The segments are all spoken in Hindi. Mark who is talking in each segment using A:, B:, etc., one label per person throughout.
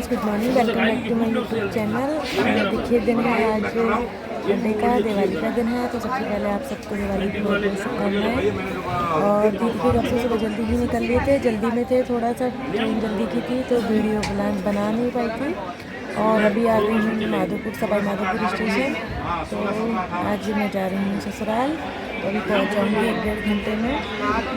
A: Guys, good morning, welcome back to my YouTube channel. देखिए दिन है आज संडे का, दिवाली का दिन है। तो सबसे पहले आप सबको दिवाली की बहुत बहुत शुभकामनाएं। और दीदी के घर से सुबह जल्दी ही निकल लिए थे, जल्दी में थे, थोड़ा सा ट्रेन जल्दी की थी तो वीडियो बना नहीं पाई थी। और अभी आ गई हूँ माधोपुर, सवाई माधोपुर स्टेशन। तो आज मैं जा रही हूँ ससुराल, तो अभी पहुँच जाऊँगी 1-1.5 घंटे में।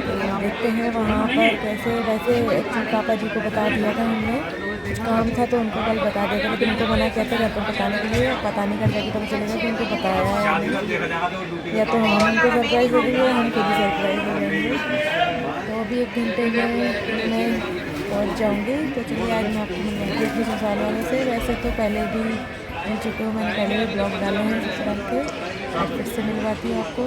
A: तो देखते हैं वहाँ पर कैसे। वैसे एक्चुअली पापा जी को बता दिया था हमने, कुछ काम था तो उनको कल बता दिया था, लेकिन उनको मना किया था घर पर बताने के लिए। पता नहीं कल जाके पता चलेगा कि उनको बताया है या नहीं, या तो हम उनको सरप्राइज़ दे देंगे या हम खुद ही सरप्राइज़ हो जाएंगे। तो अभी 1 घंटे में मैं पहुंच जाऊंगी। तो चलिए आज मैं आपको मिलवाती हूँ अपने ससुराल वालों से। वैसे तो पहले भी मिल चुके हो, मैंने पहले भी ब्लॉग डाले हैं ससुराल के, आज फिर से मिलवाती हूँ आपको।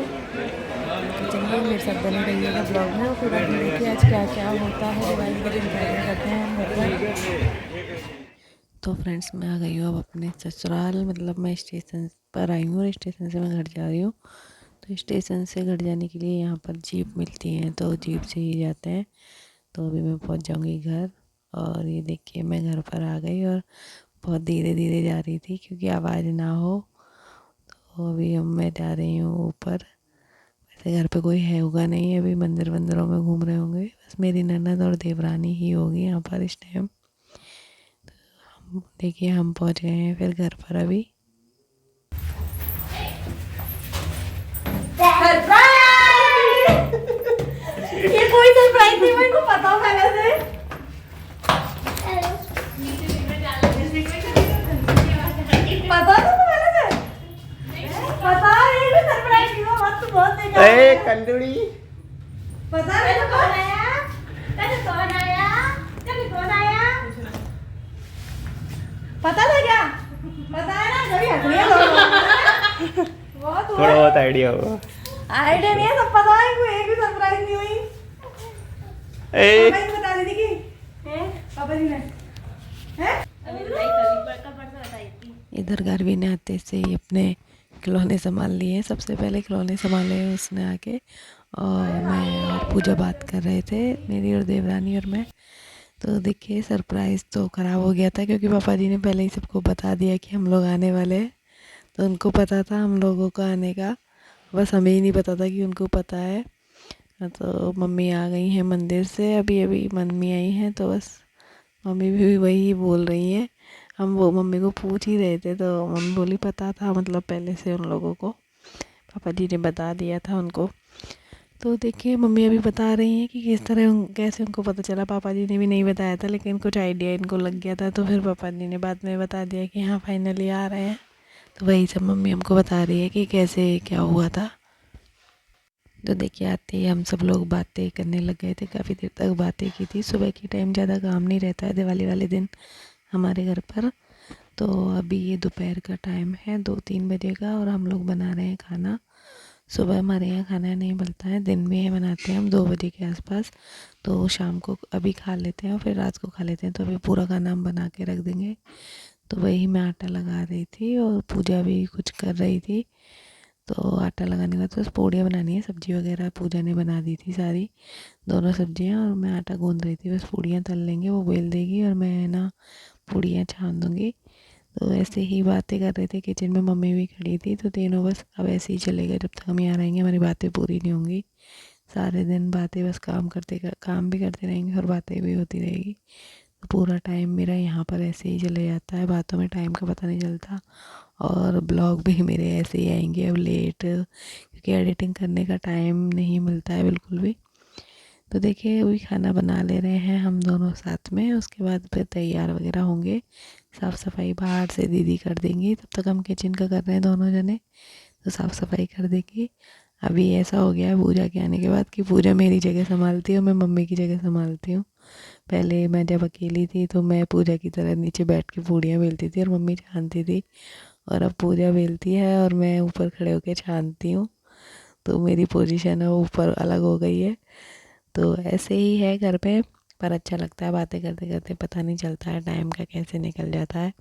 A: तो चलिए मेरे साथ बने रहिएगा ब्लॉग में, और फिर आप देखिए आज क्या क्या होता है दिवाली के दिन, क्या क्या करते हैं हम घर पर। तो फ्रेंड्स, मैं आ गई हूँ अब अपने ससुराल, मतलब मैं स्टेशन पर आई हूँ और स्टेशन से मैं घर जा रही हूँ। तो स्टेशन से घर जाने के लिए यहाँ पर जीप मिलती हैं, तो जीप से ही जाते हैं। तो अभी मैं पहुँच जाऊँगी घर। और ये देखिए मैं घर पर आ गई, और बहुत धीरे धीरे जा रही थी क्योंकि आवाज़ ना हो। तो अभी मैं जा रही हूँ ऊपर। वैसे घर पे कोई है होगा नहीं, अभी मंदिरों में घूम रहे होंगे, बस मेरी ननद और देवरानी ही होगी यहाँ पर इस टाइम। देखिए हम पहुँच गए हैं फिर घर पर अभी।
B: ये कोई सरप्राइज नहीं, मेरे को पता पहले से। पता था तो पहले से पता है, ये भी सरप्राइज नहीं हुआ, मत बहुत देखा
C: ए कंडुड़ी
B: पता है तो कौन आया, पता था क्या? पता है ना, जब हट लिया बहुत
C: थोड़ा बहुत आइडिया हो।
B: आइडिया नहीं है, सब पता है, कोई एक भी सरप्राइज नहीं हुई।
C: ए
B: पापा जी बता दी थी कि पापा जी ने
A: इधर घर भी ने आते से ही अपने खिलौने संभाल लिए। सबसे पहले खिलौने संभाले उसने आके, और मैं और पूजा बात कर रहे थे, मेरी और देवरानी और मैं। तो देखिए सरप्राइज़ तो ख़राब हो गया था क्योंकि पापा जी ने पहले ही सबको बता दिया कि हम लोग आने वाले हैं। तो उनको पता था हम लोगों का आने का, बस हमें ही नहीं पता था कि उनको पता है। तो मम्मी आ गई हैं मंदिर से, अभी अभी मम्मी आई हैं, तो बस मम्मी भी वही बोल रही हैं। हम वो मम्मी को पूछ ही रहे थे, तो मम्मी बोली पता था, मतलब पहले से उन लोगों को पापा जी ने बता दिया था उनको। तो देखिए मम्मी अभी बता रही हैं कि किस तरह कैसे उनको पता चला। पापा जी ने भी नहीं बताया था, लेकिन कुछ आइडिया इनको लग गया था, तो फिर पापा जी ने बाद में बता दिया कि हाँ फाइनली आ रहे हैं। तो वही सब मम्मी हमको बता रही है कि कैसे क्या हुआ था। तो देखिए आते ही हम सब लोग बातें करने लग गए थे, काफ़ी देर तक बातें की थी। सुबह के टाइम ज़्यादा काम नहीं रहता है दिवाली वाले दिन हमारे घर पर। तो अभी ये दोपहर का टाइम है 2-3 बजे का, और हम लोग बना रहे हैं खाना। सुबह हमारे यहाँ खाना नहीं बनता है, दिन में बनाते हैं हम 2 बजे के आसपास। तो शाम को अभी खा लेते हैं और फिर रात को खा लेते हैं, तो अभी पूरा खाना हम बना के रख देंगे। तो वही मैं आटा लगा रही थी और पूजा भी कुछ कर रही थी। तो आटा लगाने के बाद बस पूड़ियाँ बनानी है, सब्ज़ी वगैरह पूजा ने बना दी थी सारी, दोनों सब्जियाँ, और मैं आटा गूँध रही थी। बस पूड़ियाँ तल लेंगे, वो बेल देगी और मैं ना पूड़ियाँ छान दूँगी। तो ऐसे ही बातें कर रहे थे, किचन में मम्मी भी खड़ी थी। तो तीनों बस अब ऐसे ही चलेगा, जब तक हम यहाँ रहेंगे हमारी बातें पूरी नहीं होंगी। सारे दिन बातें, बस काम भी करते रहेंगे और बातें भी होती रहेगी। तो पूरा टाइम मेरा यहाँ पर ऐसे ही चले जाता है, बातों में टाइम का पता नहीं चलता। और ब्लॉग भी मेरे ऐसे ही आएंगे अब लेट, क्योंकि एडिटिंग करने का टाइम नहीं मिलता है बिल्कुल भी। तो देखिए अभी खाना बना ले रहे हैं हम दोनों साथ में, उसके बाद फिर तैयार वगैरह होंगे। साफ़ सफाई बाहर से दीदी कर देंगी, तब तक हम किचन का कर रहे हैं दोनों जने, तो साफ़ सफाई कर देगी। अभी ऐसा हो गया है पूजा के आने के बाद कि पूजा मेरी जगह संभालती है और मैं मम्मी की जगह संभालती हूँ। पहले मैं जब अकेली थी तो मैं पूजा की तरह नीचे बैठ के पूड़ियाँ बेलती थी और मम्मी छानती थी, और अब पूजा बेलती है और मैं ऊपर खड़े होकर छानती हूँ। तो मेरी पोजीशन है वो ऊपर अलग हो गई है। तो ऐसे ही है घर पे, पर अच्छा लगता है, बातें करते करते पता नहीं चलता है टाइम का कैसे निकल जाता है।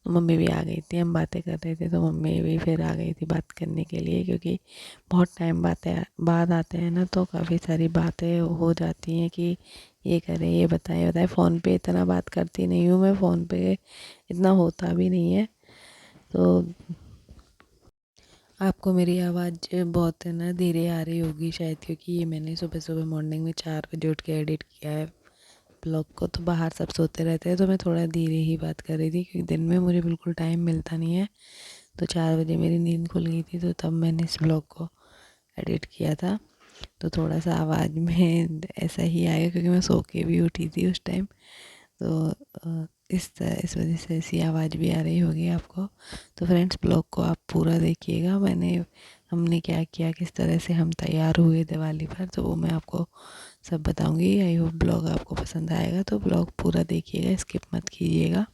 A: तो मम्मी भी आ गई थी, हम बातें कर रहे थे तो मम्मी भी फिर आ गई थी बात करने के लिए, क्योंकि बहुत टाइम बाद आते हैं ना, तो काफ़ी सारी बातें हो जाती हैं कि ये करें, ये बताएं। फ़ोन पे इतना बात करती नहीं हूँ मैं, फ़ोन पे इतना होता भी नहीं है। तो आपको मेरी आवाज़ बहुत है ना धीरे आ रही होगी शायद, क्योंकि ये मैंने सुबह सुबह मॉर्निंग में 4 बजे उठ के एडिट किया है ब्लॉग को। तो बाहर सब सोते रहते हैं, तो मैं थोड़ा धीरे ही बात कर रही थी, क्योंकि दिन में मुझे बिल्कुल टाइम मिलता नहीं है। तो 4 बजे मेरी नींद खुल गई थी, तो तब मैंने इस ब्लॉग को एडिट किया था। तो थोड़ा सा आवाज़ में ऐसा ही आएगा, क्योंकि मैं सो के भी उठी थी उस टाइम। तो इस वजह से ऐसी आवाज़ भी आ रही होगी आपको। तो फ्रेंड्स, ब्लॉग को आप पूरा देखिएगा। हमने क्या किया, किस तरह से हम तैयार हुए दिवाली पर, तो वो मैं आपको सब बताऊंगी। आई होप ब्लॉग आपको पसंद आएगा, तो ब्लॉग पूरा देखिएगा, स्किप मत कीजिएगा।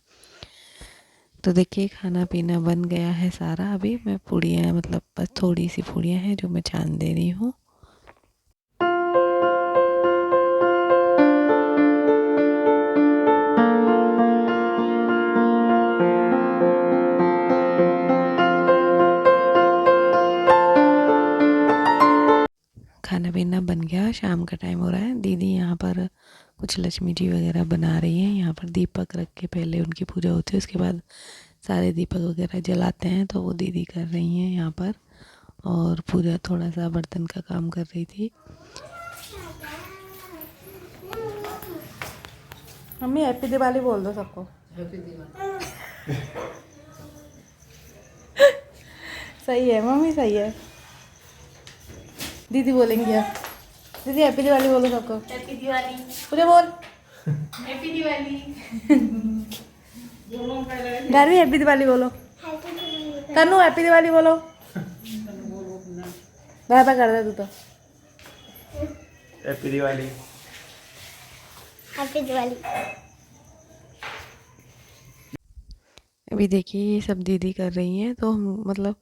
A: तो देखिए, खाना पीना बन गया है सारा। अभी मैं पूड़ियाँ, मतलब बस थोड़ी सी पूड़ियाँ हैं जो मैं छान दे रही हूँ। खाना पीना बन गया, शाम का टाइम हो रहा है। दीदी यहाँ पर कुछ लक्ष्मी जी वगैरह बना रही हैं। यहाँ पर दीपक रख के पहले उनकी पूजा होती है, उसके बाद सारे दीपक वगैरह जलाते हैं। तो वो दीदी कर रही हैं यहाँ पर, और पूजा थोड़ा सा बर्तन का काम कर रही थी।
B: मम्मी हैप्पी दिवाली बोल दो सबको। सही है मम्मी, सही है। दीदी बोलेंगी अब। दीदी हैप्पी दिवाली बोलो सबको।
D: हैप्पी दिवाली।
B: पूजा बोल।
D: हैप्पी दिवाली।
B: घर भी हैप्पी दिवाली बोलो। तनु हैप्पी दिवाली बोलो। बाय बाय कर दे तू तो।
C: हैप्पी दिवाली।
D: हैप्पी दिवाली।
A: अभी देखिए, ये सब दीदी कर रही हैं। तो हम, मतलब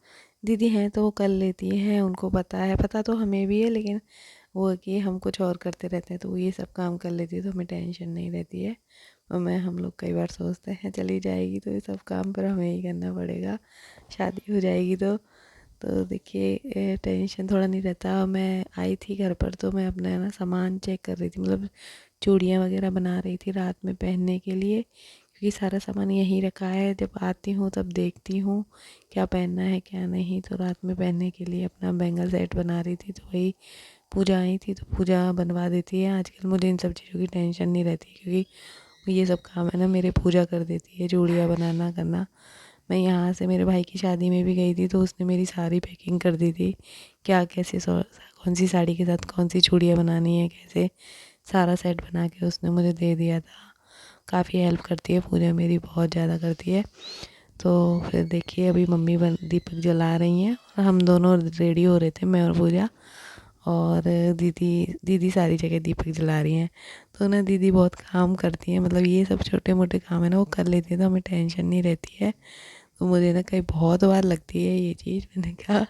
A: दीदी हैं तो वो कर लेती हैं, उनको पता है, पता तो हमें भी है, लेकिन वो है कि हम कुछ और करते रहते हैं, तो वो ये सब काम कर लेती है, तो हमें टेंशन नहीं रहती है। और हम लोग कई बार सोचते हैं चली जाएगी तो ये सब काम पर हमें ही करना पड़ेगा, शादी हो जाएगी तो देखिए टेंशन थोड़ा नहीं रहता। मैं आई थी घर पर, तो मैं अपना ना सामान चेक कर रही थी, मतलब चूड़ियाँ वगैरह बना रही थी रात में पहनने के लिए, क्योंकि सारा सामान यहीं रखा है। जब आती हूँ तब देखती हूँ क्या पहनना है क्या नहीं। तो रात में पहनने के लिए अपना बैंगल सेट बना रही थी, तो वही पूजा आई थी तो पूजा बनवा देती है। आजकल मुझे इन सब चीज़ों की टेंशन नहीं रहती, क्योंकि ये सब काम है ना मेरे पूजा कर देती है, चूड़ियाँ बनाना करना। मैं यहाँ से मेरे भाई की शादी में भी गई थी, तो उसने मेरी सारी पैकिंग कर दी थी, क्या कैसे कौन सी साड़ी के साथ कौन सी चूड़ियाँ बनानी है, कैसे सारा सेट बना के उसने मुझे दे दिया था। काफ़ी हेल्प करती है, पूजा मेरी बहुत ज़्यादा करती है। तो फिर देखिए, अभी मम्मी दीपक जला रही हैं, और हम दोनों रेडी हो रहे थे, मैं और पूजा। और दीदी दीदी सारी जगह दीपक जला रही हैं। तो ना दीदी बहुत काम करती हैं, मतलब ये सब छोटे मोटे काम है ना वो कर लेती है, तो हमें टेंशन नहीं रहती है। तो मुझे ना कहीं बहुत बार लगती है ये चीज़, मैंने कहा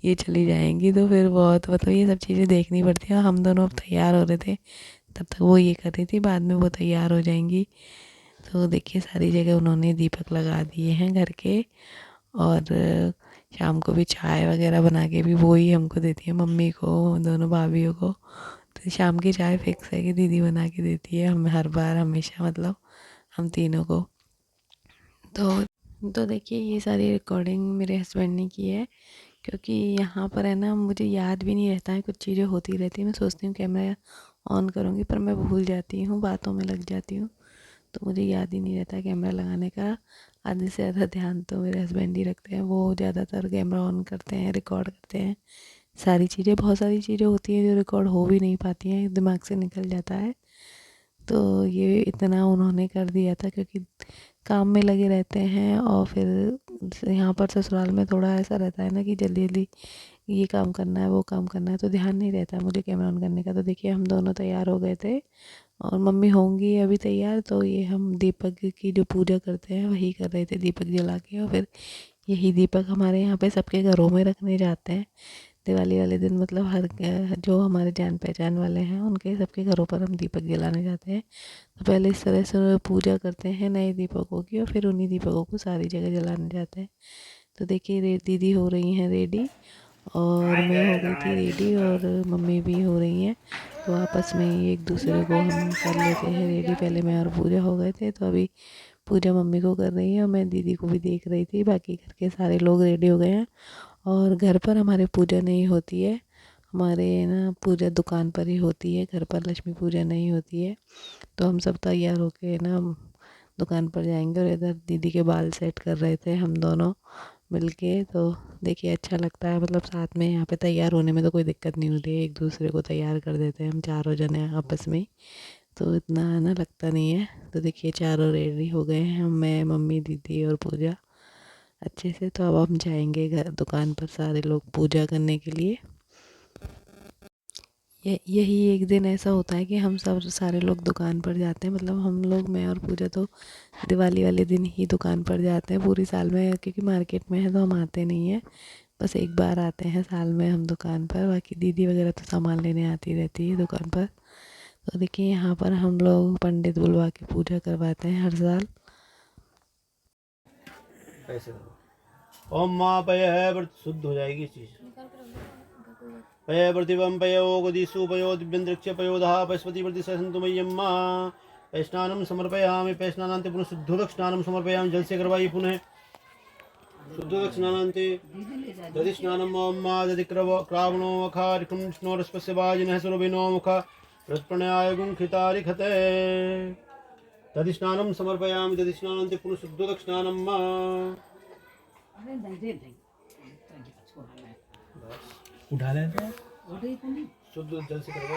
A: ये चली जाएंगी तो फिर बहुत, मतलब ये सब चीज़ें देखनी पड़ती हैं। हम दोनों अब तैयार हो रहे थे, तब तक वो ये कर रही थी, बाद में वो तैयार हो जाएंगी। तो देखिए, सारी जगह उन्होंने दीपक लगा दिए हैं घर के। और शाम को भी चाय वगैरह बना के भी वो ही हमको देती है, मम्मी को, दोनों भाभीयों को। तो शाम की चाय फिक्स है कि दीदी बना के देती है हमें हर बार, हमेशा, मतलब हम तीनों को। तो देखिए, ये सारी रिकॉर्डिंग मेरे हस्बैंड ने की है, क्योंकि यहाँ पर है ना मुझे याद भी नहीं रहता है, कुछ चीज़ें होती रहती हैं। मैं सोचती हूँ कैमरा ऑन करूँगी, पर मैं भूल जाती हूँ, बातों में लग जाती हूँ, तो मुझे याद ही नहीं रहता कैमरा लगाने का। आधे से ज़्यादा ध्यान तो मेरे हस्बैंड ही रखते हैं, वो ज़्यादातर कैमरा ऑन करते हैं, रिकॉर्ड करते हैं सारी चीज़ें। बहुत सारी चीज़ें होती हैं जो रिकॉर्ड हो भी नहीं पाती हैं, दिमाग से निकल जाता है। तो ये इतना उन्होंने कर दिया था, क्योंकि काम में लगे रहते हैं, और फिर यहाँ पर ससुराल में थोड़ा ऐसा रहता है ना कि जल्दी जल्दी ये काम करना है वो काम करना है, तो ध्यान नहीं रहता है मुझे कैमरा ऑन करने का। तो देखिए, हम दोनों तैयार हो गए थे, और मम्मी होंगी अभी तैयार। तो ये हम दीपक की जो पूजा करते हैं वही कर रहे थे, दीपक जला के। और फिर यही दीपक हमारे यहाँ पे सबके घरों में रखने जाते हैं दिवाली वाले दिन, मतलब जो हमारे जान पहचान वाले हैं उनके सबके घरों पर हम दीपक जलाने जाते हैं। तो पहले इस तरह से पूजा करते हैं नए दीपकों की, और फिर उन्हीं दीपकों को सारी जगह जलाने जाते हैं। तो देखिए, दीदी हो रही हैं रेडी, और मैं हो गई थी रेडी और मम्मी भी हो रही हैं, तो आपस में ही एक दूसरे को हम कर लेते हैं रेडी। पहले मैं और पूजा हो गए थे, तो अभी पूजा मम्मी को कर रही है और मैं दीदी को भी देख रही थी। बाकी घर के सारे लोग रेडी हो गए हैं और घर पर हमारे पूजा नहीं होती है, हमारे ना पूजा दुकान पर ही होती है, घर पर लक्ष्मी पूजा नहीं होती है। तो हम सब तैयार होके ना दुकान पर जाएंगे। और इधर दीदी के बाल सेट कर रहे थे हम दोनों मिलके। तो देखिए अच्छा लगता है, मतलब साथ में यहाँ पे तैयार होने में तो कोई दिक्कत नहीं होती है, एक दूसरे को तैयार कर देते हैं हम चारों जने आपस में, तो इतना ना लगता नहीं है। तो देखिए चारों रेडी हो गए हैं, हम, मैं, मम्मी, दीदी और पूजा अच्छे से। तो अब हम जाएंगे घर दुकान पर सारे लोग पूजा करने के लिए। यही एक दिन ऐसा होता है कि हम सब सारे लोग दुकान पर जाते हैं, मतलब हम लोग, मैं और पूजा तो दिवाली वाले दिन ही दुकान पर जाते हैं पूरी साल में, क्योंकि मार्केट में है तो हम आते नहीं हैं, बस एक बार आते हैं साल में हम दुकान पर। बाकी दीदी वगैरह तो सामान लेने आती रहती है दुकान पर। तो देखिए यहाँ पर हम लोग पंडित बुलवा के पूजा करवाते हैं हर साल।
C: ऐसे करो। ओम माँ पय है, शुद्ध हो जाएगी चीज। पय प्रतिबम पयो गदिषु पयो दिव्यंद्रक्ष पयोदहा पयस्पति प्रति सन्तु मय्यम्मा। पय स्नानं समर्पयामि। पय स्नानान्ते पुनः शुद्धोदक स्नानं समर्पयामि। जल से करवाइए पुनः शुद्धोदक स्नानान्ते। दधि स्नानं मम्मा दधि क्रावणो मखारिकं विष्णोरस्पस्य वाजिनः सुरभिनो मुख हृत्प्रणयाय गुंखितारिखते। दधि स्नानं समर्पयामि। दधि स्नानान्ते पुनः शुद्धोदक स्नानं मा।
E: उठा लेते हैं।
C: शुद्ध जल से करवा।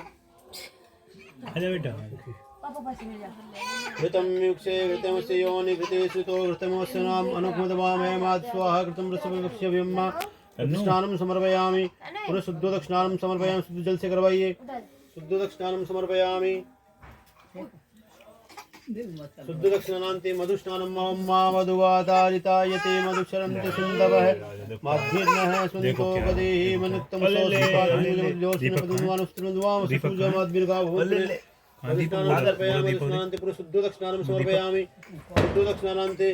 E: अरे बेटा
C: घृतं युक्षे घृतमस्य योनि घृते सुतो घृतमस्य नाम अनुपमदवामहे मात् स्वाहा घृतं रसवक्षस्य व्यम्मा। स्नानं समर्पयामि। पुनः शुद्धोदक स्नानं समर्पयामि। शुद्ध जल से करवाइए। शुद्धोदक स्नानं समर्पयामि। शुद्धोदक स्नानान्ते मधुस्नानं मम्मा मधुवातारितायते मधुक्षरन्ते सिन्धवः माध्वीर्नः स्वन्तो पदेहि मनुक्तं स्नानान्ते पुनः शुद्धोदक स्नानं समर्पयामि। शुद्धोदक स्नानान्ते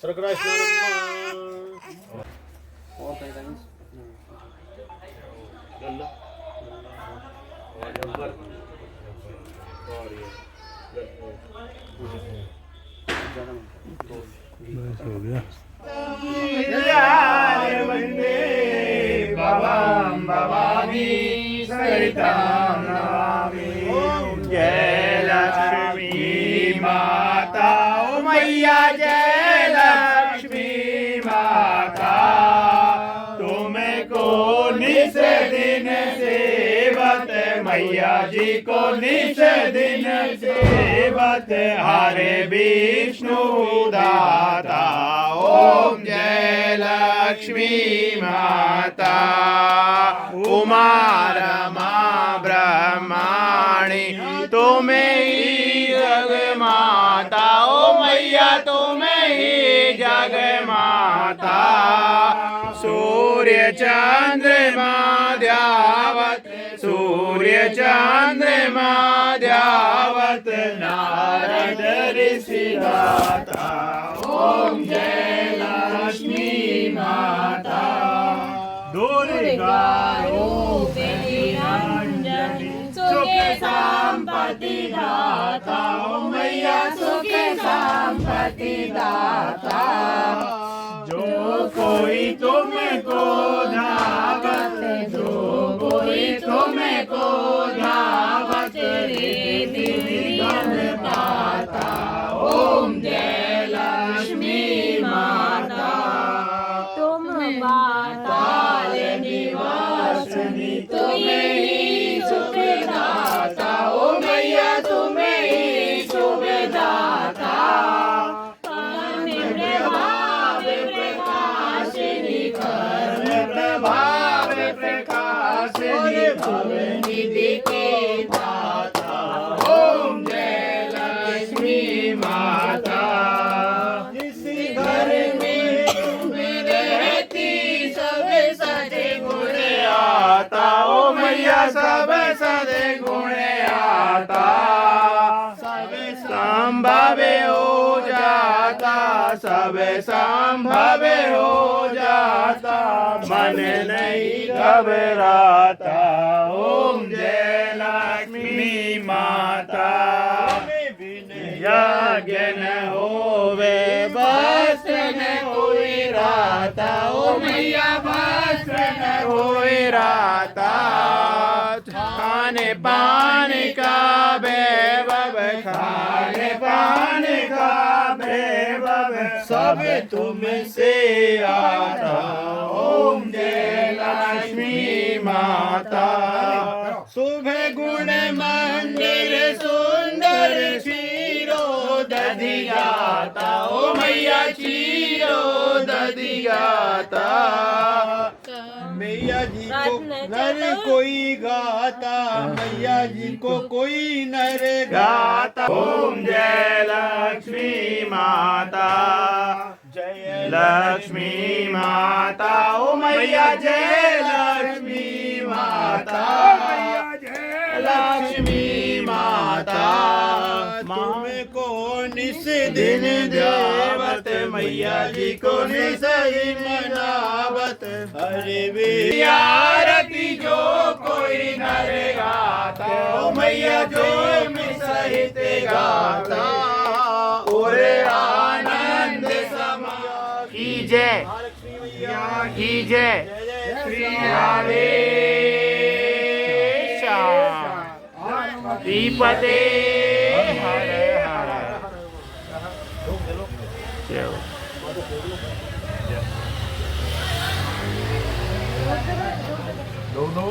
C: शर्करा स्नानं
E: बस हो गया।
C: जय लक्ष्मी माता ओ मैया जय लक्ष्मी माता। तुमको निस दिन सेवत मैया जी को निस दिन सेवत हरे विष्णु दाता। ओम जय लक्ष्मी माता। उमा रमा ब्रह्माणी तुम्हें ही जग माता। ओ मैया तुम्हें ही जग माता। सूर्य चंद्रमा द्यावत सूर्य चंद्रमा द्यावत नारद ऋषि दाता। ओम जय लक्ष्मी माता। दुर्गा सुखे संपत्ति दाता। ओ मैया सुखे संपत्ति दाता। जो कोई तुमको धावत जो कोई तुमको धावत रिद्धि पाता। ओम जय लक्ष्मी माता। तुम पाताल निवासिनी तुम्हें ही सुख दाता। ओ मैया तुम्हें ही शुभ दाता। प्रभाव प्रकाशिनी कर्म प्रभाव प्रकाशिनी भवनिधि के दाता। ओम जय लक्ष्मी माता। जिस घर में तुम रहती सब सजे गुण आता। ओ मैया सब सजे गुण आता। सब संभव हो जाता। सब संभव हो जाता, मन नहीं घबराता। ओम जय लक्ष्मी माता। यज्ञ न होवे वस्त्र न होई राता। ओ मैया वस्त्र न होई राता। खाने पाने का बेबब, खाने पाने का बेबब, सब तुमसे आता। ओम जय लक्ष्मी माता। शुभ गुण मंदिर सुंदर क्षीरो दधियाता। ओ मैया क्षीरो दधियाता। मैया जी को नर कोई गाता, मैया जी को कोई नर गाता। ओम जय लक्ष्मी माता। जय लक्ष्मी माता। ओ मैया जय लक्ष्मी माता। जय लक्ष्मी माता। तुमको निस दिन देवत, मैया जी को निस दिन मनावत। हरे आरती जो कोई नर गाता, ओ मैया जो सहित गाता। और आनंद समा कीजय, कीजय श्री हरे श्रीपते हर हर।
E: दोनों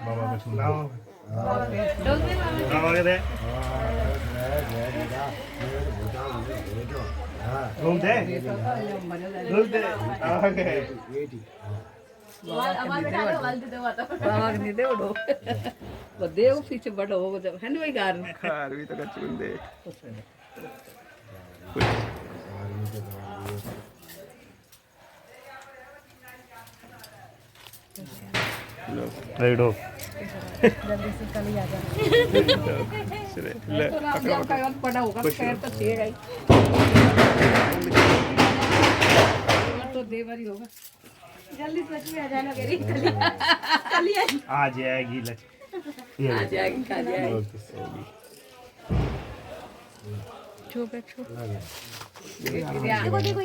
E: बाबा को सुनाओ। बाबा के दे घूमते घूमते आगे
B: देव पीछे बड़ा हो जब है ना वही गार में
C: खार भी तो कचुन दे।
E: राइट हो
B: जल्दी से कल ही आ जाना। पड़ा होगा पैर तो छेगा ही तो देवर ही होगा। जल्दी सच में आ जाना मेरी कल ही
E: आ जाएगी
B: आ जाएगी खा जाएगी। छुप देखो देखो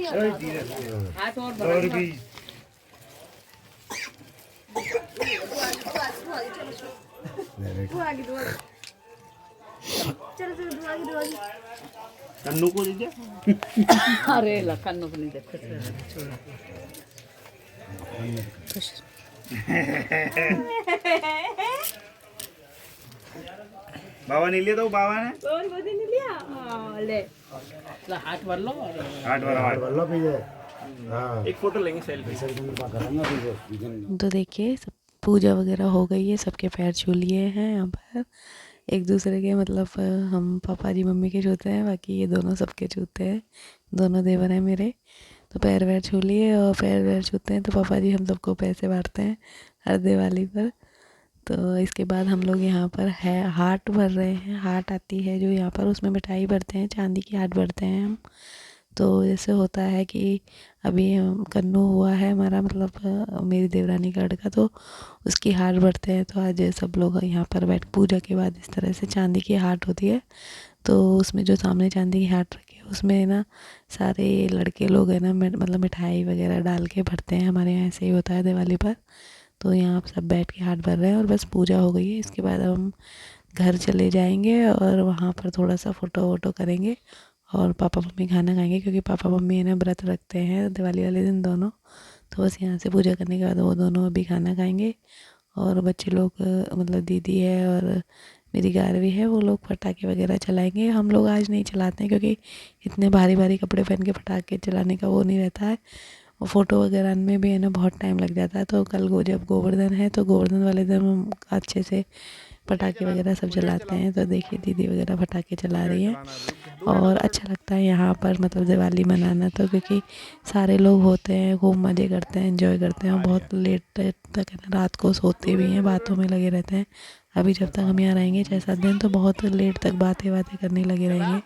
B: हाथ और
E: भी कन्नू को दीजिए।
B: अरे कन्नू को नहीं देखो
E: बाबा ने लिया तो बाबा ने
B: और वो नहीं लिया ले हाथ भर लो
E: हाथ भर लो पीछे।
C: एक फोटो लेंगे सेल्फी।
A: तो देखिए सब पूजा वगैरह हो गई है, सबके पैर छू लिए हैं यहाँ पर एक दूसरे के, मतलब हम पापा जी मम्मी के छूते हैं, बाकी ये दोनों सबके छूते हैं, दोनों देवर हैं मेरे। तो पैर वैर छू लिए और पैर वैर छूते हैं तो पापा जी हम सबको पैसे बांटते हैं हर दिवाली पर। तो इसके बाद हम लोग यहाँ पर है हाट भर रहे हैं, हाट आती है जो यहाँ पर, उसमें मिठाई भरते हैं, चांदी की हाट भरते हैं हम। तो जैसे होता है कि अभी कन्नू हुआ है हमारा, मतलब मेरी देवरानी का लड़का, तो उसकी हाट भरते हैं। तो आज सब लोग यहाँ पर बैठ, पूजा के बाद इस तरह से चांदी की हाट होती है। तो उसमें जो सामने चांदी की हाट रखी है उसमें ना सारे लड़के लोग हैं ना, मतलब मिठाई वगैरह डाल के भरते हैं। हमारे यहाँ ऐसे ही होता है दिवाली पर। तो यहाँ आप सब बैठ के हाट भर रहे हैं और बस पूजा हो गई है। इसके बाद हम घर चले जाएंगे और वहाँ पर थोड़ा सा फ़ोटो वोटो करेंगे और पापा मम्मी खाना खाएंगे, क्योंकि पापा मम्मी है ना व्रत रखते हैं दिवाली वाले दिन दोनों। तो बस यहाँ से पूजा करने के बाद वो दोनों अभी खाना खाएंगे और बच्चे लोग, मतलब दीदी है और मेरी गारवी है, वो लोग पटाखे वगैरह चलाएंगे। हम लोग आज नहीं चलाते हैं क्योंकि इतने भारी भारी कपड़े पहन के पटाखे चलाने का वो नहीं रहता है, और फ़ोटो वगैरह में भी है ना बहुत टाइम लग जाता है। तो कल जब गोवर्धन है तो गोवर्धन वाले दिन हम अच्छे से पटाखे वगैरह सब जलाते हैं। तो देखिए दीदी वगैरह पटाखे चला रही है और अच्छा लगता है यहाँ पर मतलब दिवाली मनाना। तो क्योंकि सारे लोग होते हैं, खूब मज़े करते हैं, एंजॉय करते हैं और बहुत लेट तक है ना रात को सोते भी हैं, बातों में लगे रहते हैं। अभी जब तक हम यहाँ रहेंगे 6-7 दिन तो बहुत लेट तक बातें करने लगे रहेंगे।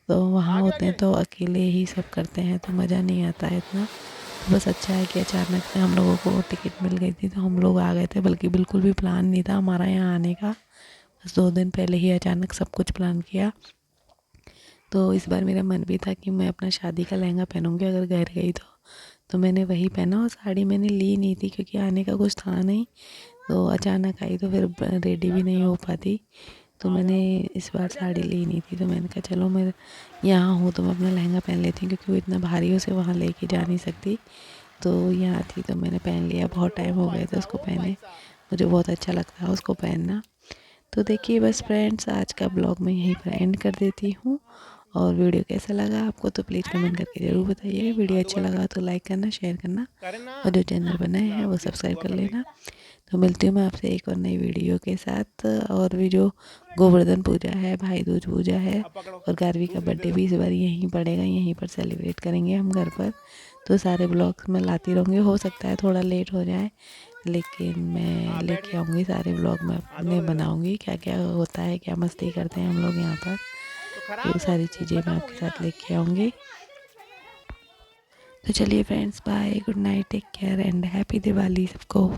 A: तो वहाँ होते हैं तो अकेले ही सब करते हैं तो मज़ा नहीं आता है इतना। तो बस अच्छा है कि अचानक से हम लोगों को टिकट मिल गई थी तो हम लोग आ गए थे, बल्कि बिल्कुल भी प्लान नहीं था हमारा यहाँ आने का। बस 2 दिन पहले ही अचानक सब कुछ प्लान किया। तो इस बार मेरा मन भी था कि मैं अपना शादी का लहंगा पहनूंगी अगर घर गई तो मैंने वही पहना। और साड़ी मैंने ली नहीं थी क्योंकि आने का कुछ था नहीं, तो अचानक आई तो फिर रेडी भी नहीं हो पाती। तो मैंने इस बार साड़ी ली नहीं थी। तो मैंने कहा चलो मैं यहाँ हूँ तो मैं अपना लहंगा पहन लेती हूँ, क्योंकि वो इतना भारी उसे वहाँ लेके जा नहीं सकती। तो यहाँ थी तो मैंने पहन लिया, बहुत टाइम हो गया था उसको पहने, मुझे बहुत अच्छा लगता है उसको पहनना। तो देखिए बस फ्रेंड्स आज का ब्लॉग मैं यहीं पर एंड कर देती हूँ। और वीडियो कैसा लगा आपको तो प्लीज़ कमेंट करके ज़रूर बताइए। वीडियो अच्छा लगा तो लाइक करना, शेयर करना और जो चैनल बनाए हैं वो सब्सक्राइब कर लेना। तो मिलती हूँ मैं आपसे एक और नई वीडियो के साथ। और भी जो गोवर्धन पूजा है, भाई दूज पूजा है और गारवी का बर्थडे भी इस बार यहीं पड़ेगा, यहीं पर सेलिब्रेट करेंगे हम घर पर। तो सारे ब्लॉग्स मैं लाती रहूँगी, हो सकता है थोड़ा लेट हो जाए लेकिन मैं लेके आऊँगी सारे ब्लॉग मैं अपने बनाऊँगी। क्या क्या होता है, क्या मस्ती करते हैं हम लोग यहाँ पर, वो सारी चीज़ें मैं आपके साथ लेके आऊँगी। तो चलिए friends, bye, good night, take care and happy Diwali सबको।